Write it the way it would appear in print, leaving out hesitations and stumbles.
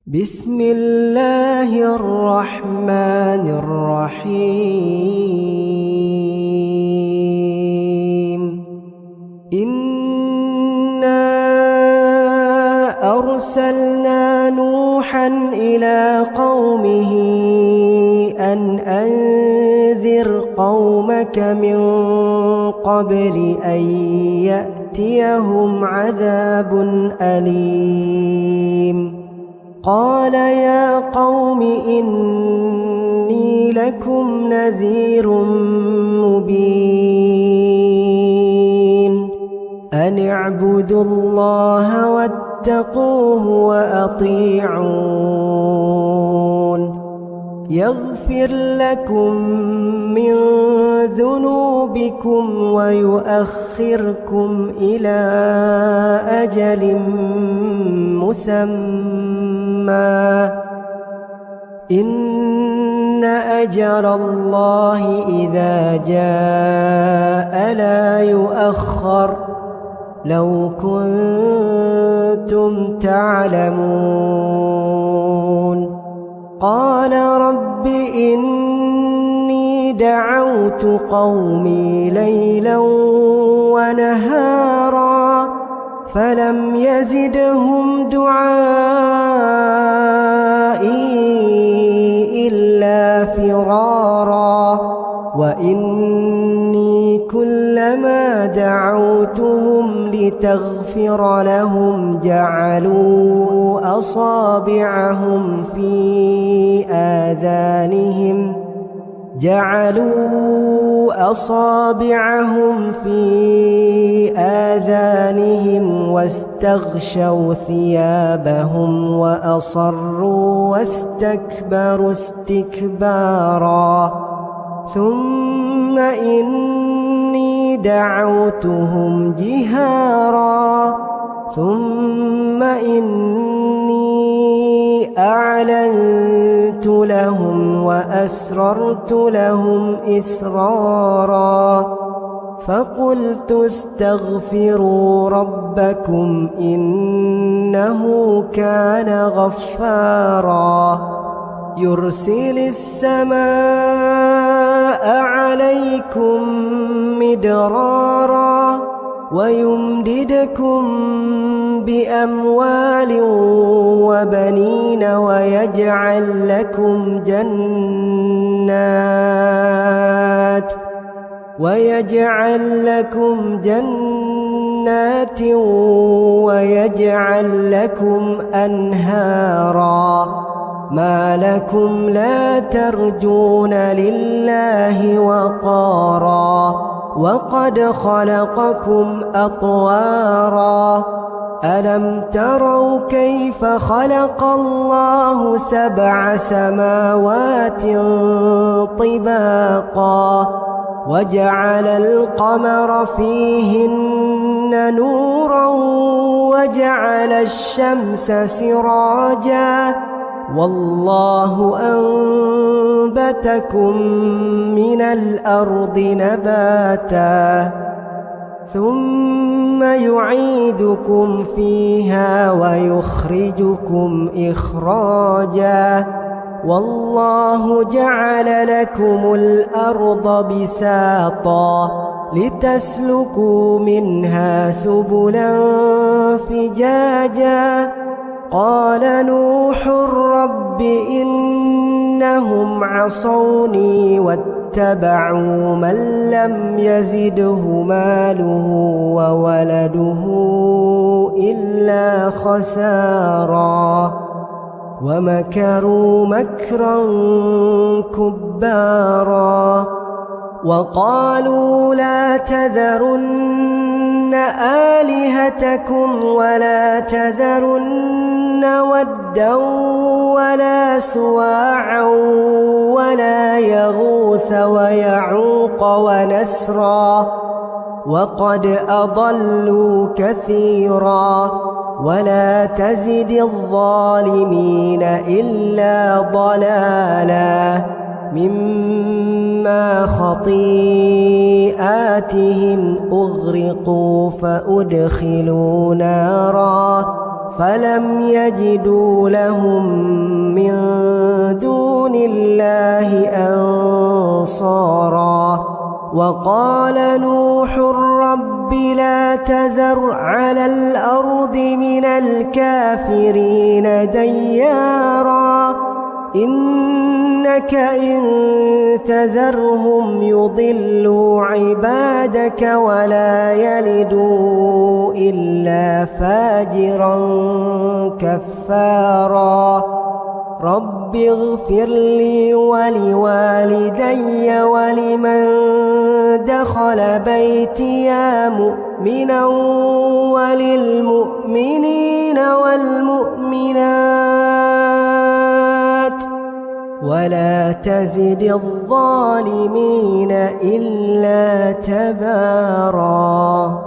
بسم الله الرحمن الرحيم إنا أرسلنا نوحا إلى قومه أن أنذر قومك من قبل أن يأتيهم عذاب أليم قال يا قوم إني لكم نذير مبين أن اعبدوا الله واتقوه وأطيعون يغفر لكم من ذنوبكم ويؤخركم إلى أجل مسمى إن أجل الله إذا جاء لا يؤخر لو كنتم تعلمون قال رب إني دعوت قومي ليلا ونهارا فلم يزدهم دعائي إلا فرارا وإني كلما دعوتهم لتغفر لهم جعلوا أصابعهم في آذانهم واستغشوا ثيابهم وأصروا واستكبروا استكبارا ثم إني دعوتهم جهارا ثم إني أعلنت لهم وأسررت لهم إسرارا فقلت استغفروا ربكم إنه كان غفارا يرسل السماء عليكم مدرارا ويمددكم بأموال وبنين ويجعل لكم جنات ويجعل لكم أنهارا ما لكم لا ترجون لله وقارا وقد خلقكم أطوارا ألم تروا كيف خلق الله 7 سماوات طباقا وجعل القمر فيهن نورا وجعل الشمس سراجا والله أنبتكم من الأرض نباتا ثم يعيدكم فيها ويخرجكم إخراجا والله جعل لكم الأرض بساطا لتسلكوا منها سبلا فجاجا قال نوح رب إنهم عصوني واتبعوا من لم يزده ماله وولده إلا خسارا ومكروا مكرا كبارا وقالوا لا تذرن آلهتكم ولا تذرن ودا ولا سواعا ولا يغوث ويعوق ونسرا وقد أضلوا كثيرا ولا تزد الظالمين إلا ضلالا مما خطيئاتهم أغرقوا فأدخلوا نارا فلم يجدوا لهم من دون الله أنصارا. وقال نوح رب لا تذر على الأرض من الكافرين ديارا إنك إن تذرهم يضلوا عبادك ولا يلدوا إلا فاجرا كفارا. رب اغفر لي ولوالدي ولمن دخل بيتي مؤمنا وللمؤمنين والمؤمنات ولا تزد الظالمين إلا تبارا.